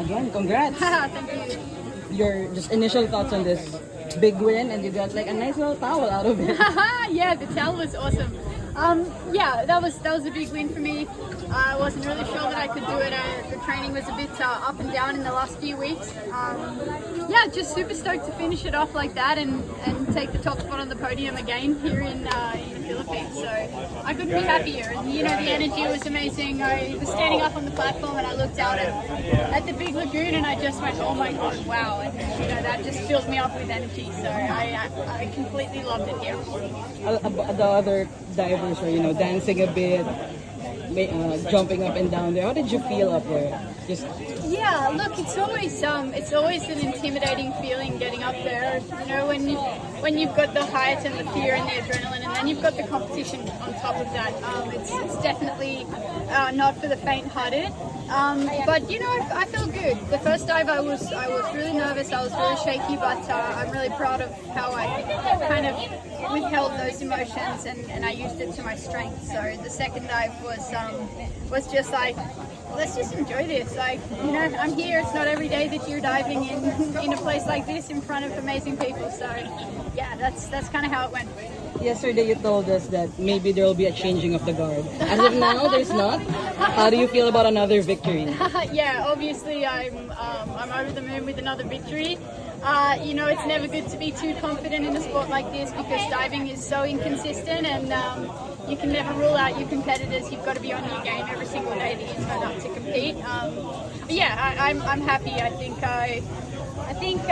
Again, congrats. Thank you. Your just initial thoughts on this big win, and you got like a nice little towel out of it. Yeah, the towel was awesome. Yeah, that was a big win for me. I wasn't really sure that I could do it. The training was a bit up and down in the last few weeks. Yeah, just super stoked to finish it off like that and take the top spot on the podium again here in the Philippines. So I couldn't be happier. And you know, the energy was amazing. I was standing up on the platform and I looked out at the big lagoon and I just went, oh my god, wow! And you know, that just filled me up with energy. So I completely loved it here. The other divers were, you know, dancing a bit, jumping up and down there. How did you feel up there? Just yeah, look, it's always an intimidating feeling getting up there. You know, when you've got the height and the fear and the adrenaline, and then you've got the competition on top of that. It's definitely not for the faint-hearted. But you know, I feel good. The first dive, I was really nervous. I was really shaky, but I'm really proud of how I kind of withheld those emotions and I used it to my strength. So the second dive was just like, let's just enjoy this. Like, you know, I'm here. It's not every day that you're diving in a place like this in front of amazing people. So yeah, that's kind of how it went. yesterday, you told us that maybe there will be a changing of the guard. As of now, there's not. How do you feel about another victory? Yeah, obviously I'm over the moon with another victory. You know, it's never good to be too confident in a sport like this because diving is so inconsistent and you can never rule out your competitors. You've got to be on your game every single day that you turn up to compete. But yeah, I'm happy. I think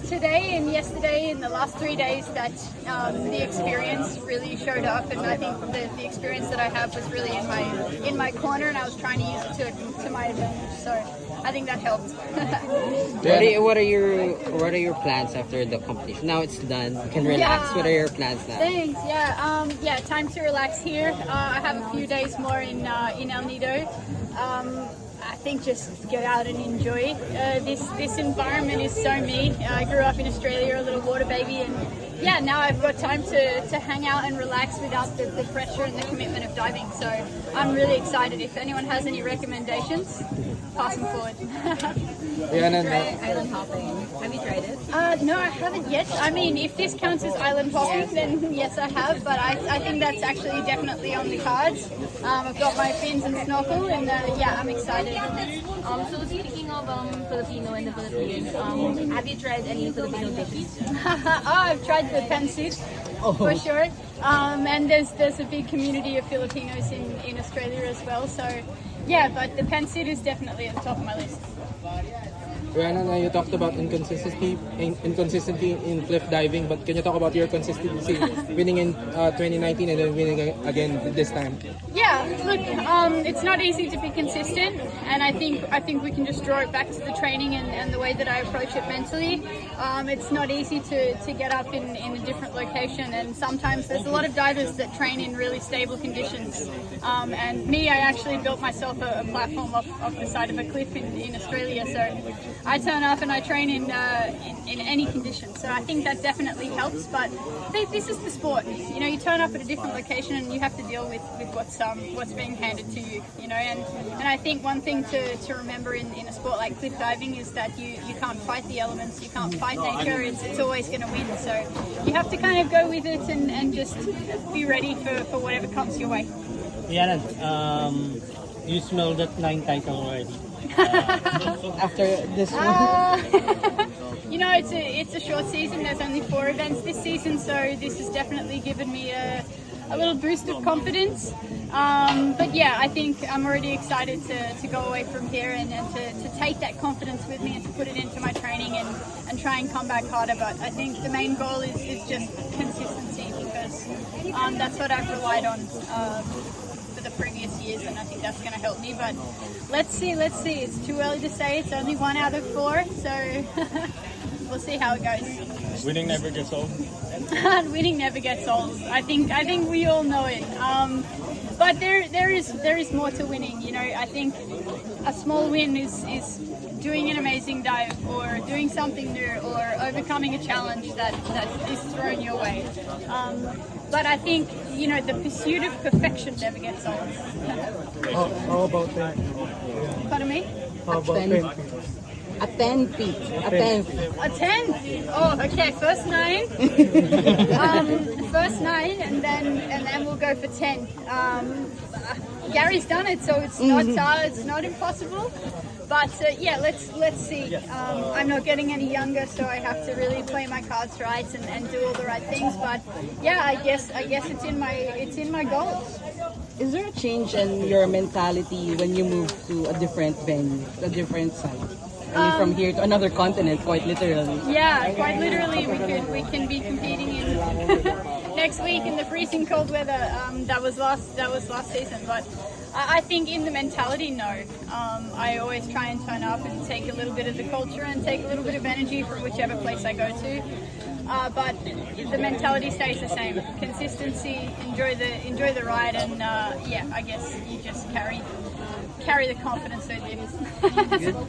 today and yesterday and the last 3 days that the experience really showed up, and I think the experience that I have was really in my corner, and I was trying to use it to my advantage. So I think that helped. What are your plans after the competition? Now it's done. You can relax. Yeah. What are your plans now? Thanks. Yeah. Time to relax here. I have a few days more in El Nido. I think just get out and enjoy. This environment is so me. I grew up in Australia, a little water baby, and yeah, now I've got time to hang out and relax without the pressure and the commitment of diving. So I'm really excited. If anyone has any recommendations, pass them forward. Rhiannan, Island hopping. Have you tried it? No, I haven't yet. I mean, if this counts as island hopping, then yes, I have. But I think that's actually definitely on the cards. I've got my fins and snorkel, and yeah, I'm excited. So speaking of Filipino in the Philippines, have you tried any Filipino dishes? I've tried the pancit for sure. And there's a big community of Filipinos in Australia as well. So yeah, but the pancit is definitely at the top of my list. Rhiannan, you talked about inconsistency in cliff diving, but can you talk about your consistency winning in 2019 and then winning again this time? Yeah, look, it's not easy to be consistent, and I think we can just draw it back to the training and the way that I approach it mentally. It's not easy to get up in a different location, and sometimes there's a lot of divers that train in really stable conditions. And me, I actually built myself a platform off the side of a cliff in Australia, so I turn up and I train in any condition. So I think that definitely helps. But this is the sport. You know, you turn up at a different location and you have to deal with what's being handed to you. You know, and I think one thing to remember in a sport like cliff diving is that you can't fight the elements, you can't fight nature. It's always going to win. So you have to kind of go with it and just be ready for whatever comes your way. Rhiannan, you smell that 9 title already. After this one? You know, it's a short season. There's only 4 events this season, so this has definitely given me a little boost of confidence. But yeah, I think I'm already excited to go away from here and to take that confidence with me and to put it into my training and try and come back harder. But I think the main goal is just consistency, because that's what I've relied on for the previous years, and I think that's going to help me. But let's see. It's too early to say. It's only 1 out of 4, so we'll see how it goes. Winning never gets old. Winning never gets old. I think we all know it. But there is more to winning. You know, I think a small win is doing an amazing dive, or doing something new, or overcoming a challenge that is thrown your way. But I think, you know, the pursuit of perfection never gets old. How about that? Pardon me? How about 20? A 10 peak. A 10. A 10. Oh, okay. First 9. First 9, and then we'll go for 10. Gary's done it, so it's not impossible. But yeah, let's see. I'm not getting any younger, so I have to really play my cards right and do all the right things. But yeah, I guess it's in my goals. Is there a change in your mentality when you move to a different venue, a different site? I mean, from here to another continent, quite literally. Yeah, quite literally, we can be competing in next week in the freezing cold weather. That was last season, but I think in the mentality, no. I always try and turn up and take a little bit of the culture and take a little bit of energy from whichever place I go to. But the mentality stays the same. Consistency, enjoy the ride, and yeah, I guess you just carry the confidence with you.